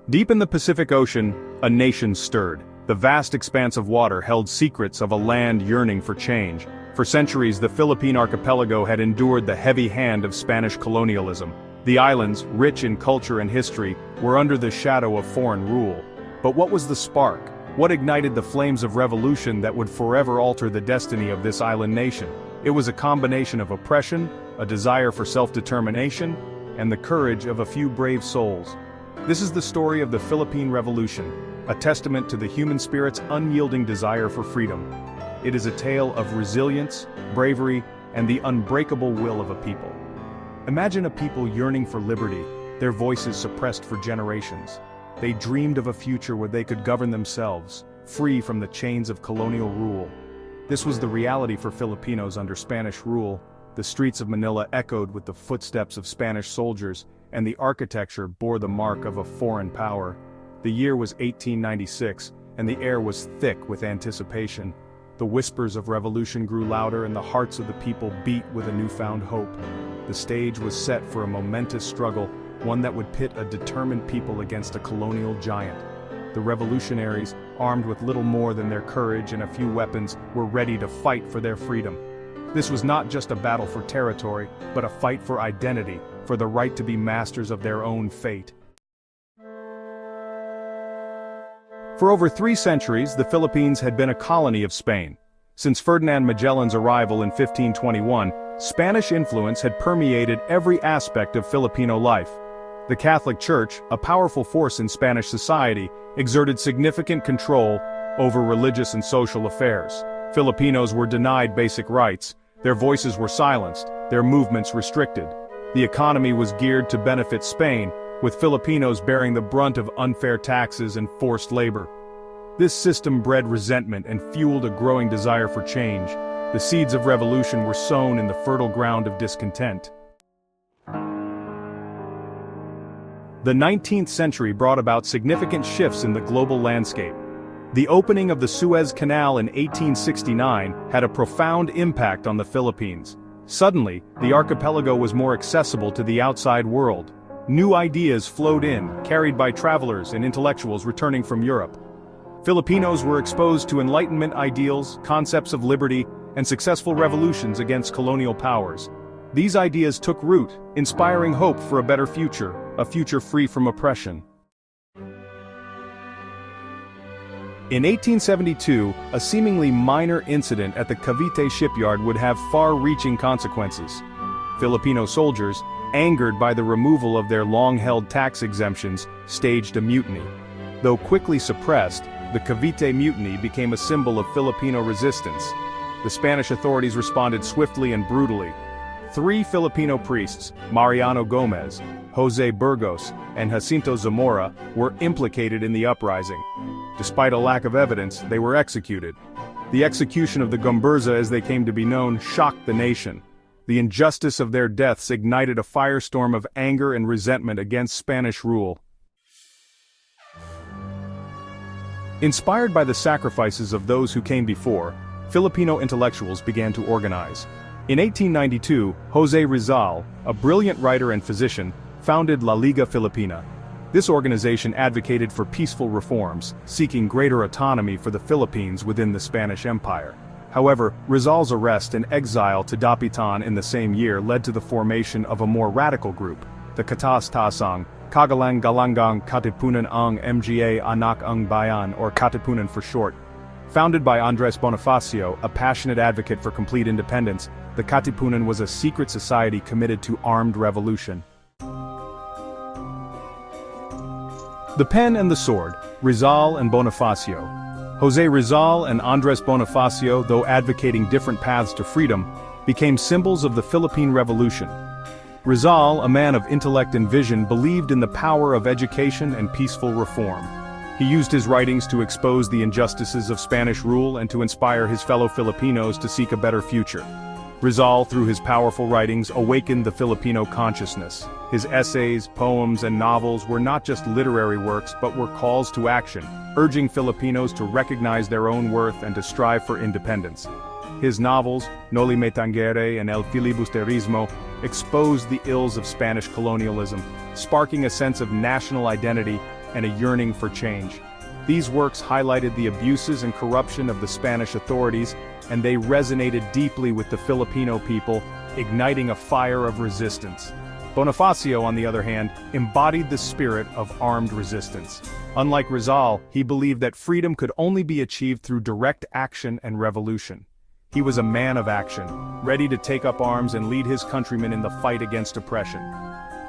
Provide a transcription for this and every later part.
Deep in the Pacific Ocean, a nation stirred. The vast expanse of water held secrets of a land yearning for change. For centuries, the Philippine archipelago had endured the heavy hand of Spanish colonialism. The islands, rich in culture and history, were under the shadow of foreign rule. But what was the spark? What ignited the flames of revolution that would forever alter the destiny of this island nation? It was a combination of oppression, a desire for self-determination, and the courage of a few brave souls. This is the story of the Philippine Revolution, a testament to the human spirit's unyielding desire for freedom. It is a tale of resilience, bravery, and the unbreakable will of a people. Imagine a people yearning for liberty, their voices suppressed for generations. They dreamed of a future where they could govern themselves, free from the chains of colonial rule. This was the reality for Filipinos under Spanish rule. The streets of Manila echoed with the footsteps of Spanish soldiers, and the architecture bore the mark of a foreign power. The year was 1896, and the air was thick with anticipation. The whispers of revolution grew louder and the hearts of the people beat with a newfound hope. The stage was set for a momentous struggle, one that would pit a determined people against a colonial giant. The revolutionaries, armed with little more than their courage and a few weapons, were ready to fight for their freedom. This was not just a battle for territory, but a fight for identity, for the right to be masters of their own fate. For over 3 centuries, the Philippines had been a colony of Spain. Since Ferdinand Magellan's arrival in 1521, Spanish influence had permeated every aspect of Filipino life. The Catholic Church, a powerful force in Spanish society, exerted significant control over religious and social affairs. Filipinos were denied basic rights, their voices were silenced, their movements restricted. The economy was geared to benefit Spain, with Filipinos bearing the brunt of unfair taxes and forced labor. This system bred resentment and fueled a growing desire for change. The seeds of revolution were sown in the fertile ground of discontent. The 19th century brought about significant shifts in the global landscape. The opening of the Suez Canal in 1869 had a profound impact on the Philippines. Suddenly, the archipelago was more accessible to the outside world. New ideas flowed in, carried by travelers and intellectuals returning from Europe. Filipinos were exposed to Enlightenment ideals, concepts of liberty, and successful revolutions against colonial powers. These ideas took root, inspiring hope for a better future, a future free from oppression. In 1872, a seemingly minor incident at the Cavite shipyard would have far-reaching consequences. Filipino soldiers, angered by the removal of their long-held tax exemptions, staged a mutiny. Though quickly suppressed, the Cavite Mutiny became a symbol of Filipino resistance. The Spanish authorities responded swiftly and brutally. 3 Filipino priests, Mariano Gomez, Jose Burgos, and Jacinto Zamora, were implicated in the uprising. Despite a lack of evidence, they were executed. The execution of the Gomburza, as they came to be known, shocked the nation. The injustice of their deaths ignited a firestorm of anger and resentment against Spanish rule. Inspired by the sacrifices of those who came before, Filipino intellectuals began to organize. In 1892, José Rizal, a brilliant writer and physician, founded La Liga Filipina. This organization advocated for peaceful reforms, seeking greater autonomy for the Philippines within the Spanish Empire. However, Rizal's arrest and exile to Dapitan in the same year led to the formation of a more radical group, the Katas-Tasang, Kagalang-Galangang Katipunan ang Mga Anak ang Bayan, or Katipunan for short. Founded by Andres Bonifacio, a passionate advocate for complete independence, the Katipunan was a secret society committed to armed revolution. The pen and the sword, Rizal and Bonifacio. José Rizal and Andres Bonifacio, though advocating different paths to freedom, became symbols of the Philippine Revolution. Rizal, a man of intellect and vision, believed in the power of education and peaceful reform. He used his writings to expose the injustices of Spanish rule and to inspire his fellow Filipinos to seek a better future. Rizal, through his powerful writings, awakened the Filipino consciousness. His essays, poems, and novels were not just literary works but were calls to action, urging Filipinos to recognize their own worth and to strive for independence. His novels, Noli Me Tangere and El Filibusterismo, exposed the ills of Spanish colonialism, sparking a sense of national identity and a yearning for change. These works highlighted the abuses and corruption of the Spanish authorities, and they resonated deeply with the Filipino people, igniting a fire of resistance. Bonifacio, on the other hand, embodied the spirit of armed resistance. Unlike Rizal, he believed that freedom could only be achieved through direct action and revolution. He was a man of action, ready to take up arms and lead his countrymen in the fight against oppression.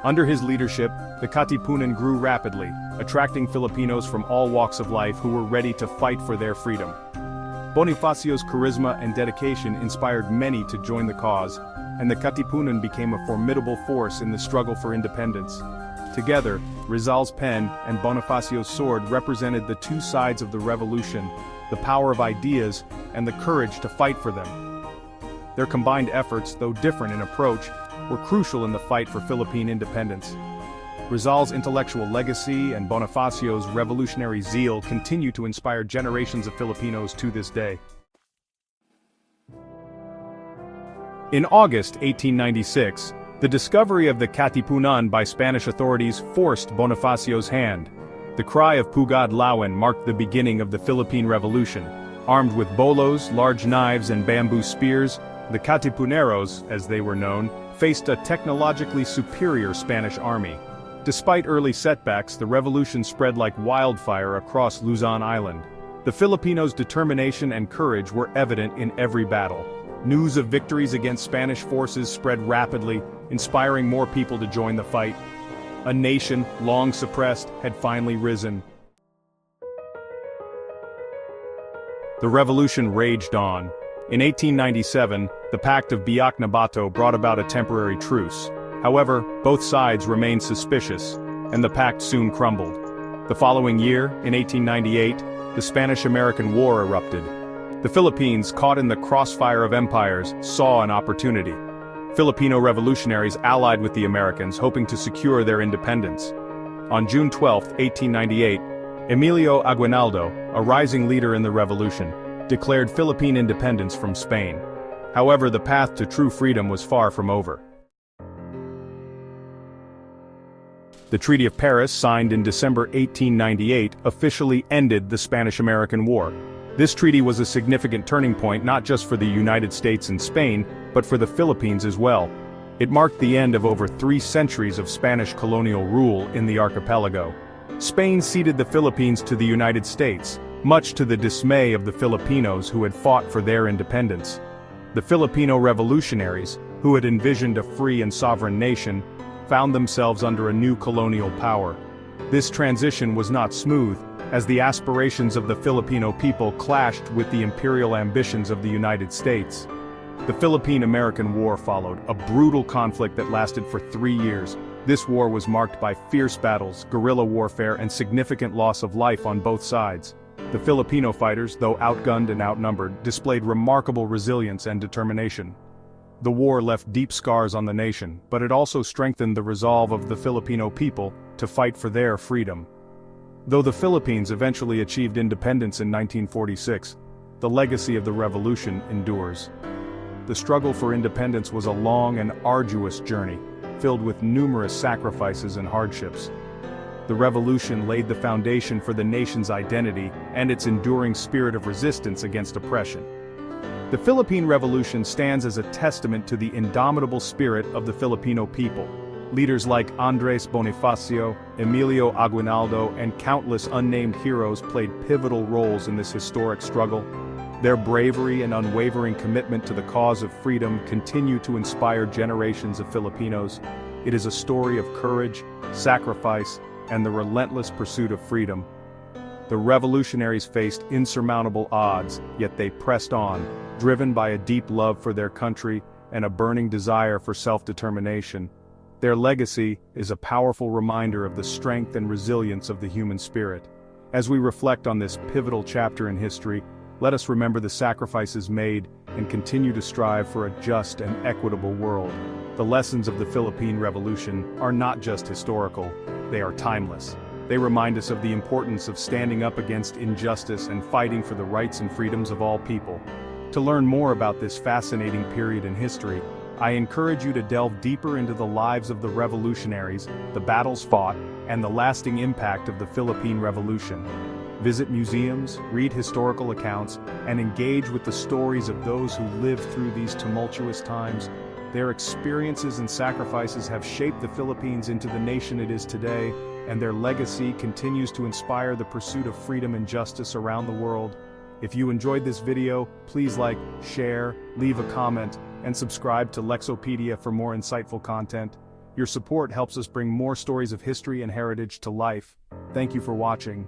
Under his leadership, the Katipunan grew rapidly, attracting Filipinos from all walks of life who were ready to fight for their freedom. Bonifacio's charisma and dedication inspired many to join the cause, and the Katipunan became a formidable force in the struggle for independence. Together, Rizal's pen and Bonifacio's sword represented the two sides of the revolution, the power of ideas and the courage to fight for them. Their combined efforts, though different in approach, were crucial in the fight for Philippine independence. Rizal's intellectual legacy and Bonifacio's revolutionary zeal continue to inspire generations of Filipinos to this day. In August 1896, the discovery of the Katipunan by Spanish authorities forced Bonifacio's hand. The cry of Pugad Lawan marked the beginning of the Philippine Revolution. Armed with bolos, large knives and bamboo spears, the Katipuneros, as they were known, faced a technologically superior Spanish army. Despite early setbacks, the revolution spread like wildfire across Luzon Island. The Filipinos' determination and courage were evident in every battle. News of victories against Spanish forces spread rapidly, inspiring more people to join the fight. A nation, long suppressed, had finally risen. The revolution raged on. In 1897, the Pact of Biak-na-Bato brought about a temporary truce. However, both sides remained suspicious, and the pact soon crumbled. The following year, in 1898, the Spanish-American War erupted. The Philippines, caught in the crossfire of empires, saw an opportunity. Filipino revolutionaries allied with the Americans, hoping to secure their independence. On June 12, 1898, Emilio Aguinaldo, a rising leader in the revolution, declared Philippine independence from Spain. However, the path to true freedom was far from over. The Treaty of Paris, signed in December 1898, officially ended the Spanish-American War. This treaty was a significant turning point not just for the United States and Spain, but for the Philippines as well. It marked the end of over 3 centuries of Spanish colonial rule in the archipelago. Spain ceded the Philippines to the United States, much to the dismay of the Filipinos who had fought for their independence. The Filipino revolutionaries, who had envisioned a free and sovereign nation, found themselves under a new colonial power. This transition was not smooth, as the aspirations of the Filipino people clashed with the imperial ambitions of the United States. The Philippine-American War followed, a brutal conflict that lasted for 3 years. This war was marked by fierce battles, guerrilla warfare, and significant loss of life on both sides. The Filipino fighters, though outgunned and outnumbered, displayed remarkable resilience and determination. The war left deep scars on the nation, but it also strengthened the resolve of the Filipino people to fight for their freedom. Though the Philippines eventually achieved independence in 1946, the legacy of the revolution endures. The struggle for independence was a long and arduous journey, filled with numerous sacrifices and hardships. The revolution laid the foundation for the nation's identity and its enduring spirit of resistance against oppression. The Philippine Revolution stands as a testament to the indomitable spirit of the Filipino people. Leaders like Andres Bonifacio, Emilio Aguinaldo, and countless unnamed heroes played pivotal roles in this historic struggle. Their bravery and unwavering commitment to the cause of freedom continue to inspire generations of Filipinos. It is a story of courage, sacrifice, and the relentless pursuit of freedom. The revolutionaries faced insurmountable odds, yet they pressed on, driven by a deep love for their country and a burning desire for self-determination. Their legacy is a powerful reminder of the strength and resilience of the human spirit. As we reflect on this pivotal chapter in history, let us remember the sacrifices made and continue to strive for a just and equitable world. The lessons of the Philippine Revolution are not just historical, they are timeless. They remind us of the importance of standing up against injustice and fighting for the rights and freedoms of all people. To learn more about this fascinating period in history, I encourage you to delve deeper into the lives of the revolutionaries, the battles fought, and the lasting impact of the Philippine Revolution. Visit museums, read historical accounts, and engage with the stories of those who lived through these tumultuous times. Their experiences and sacrifices have shaped the Philippines into the nation it is today, and their legacy continues to inspire the pursuit of freedom and justice around the world. If you enjoyed this video, please like, share, leave a comment, and subscribe to Lexopedia for more insightful content. Your support helps us bring more stories of history and heritage to life. Thank you for watching.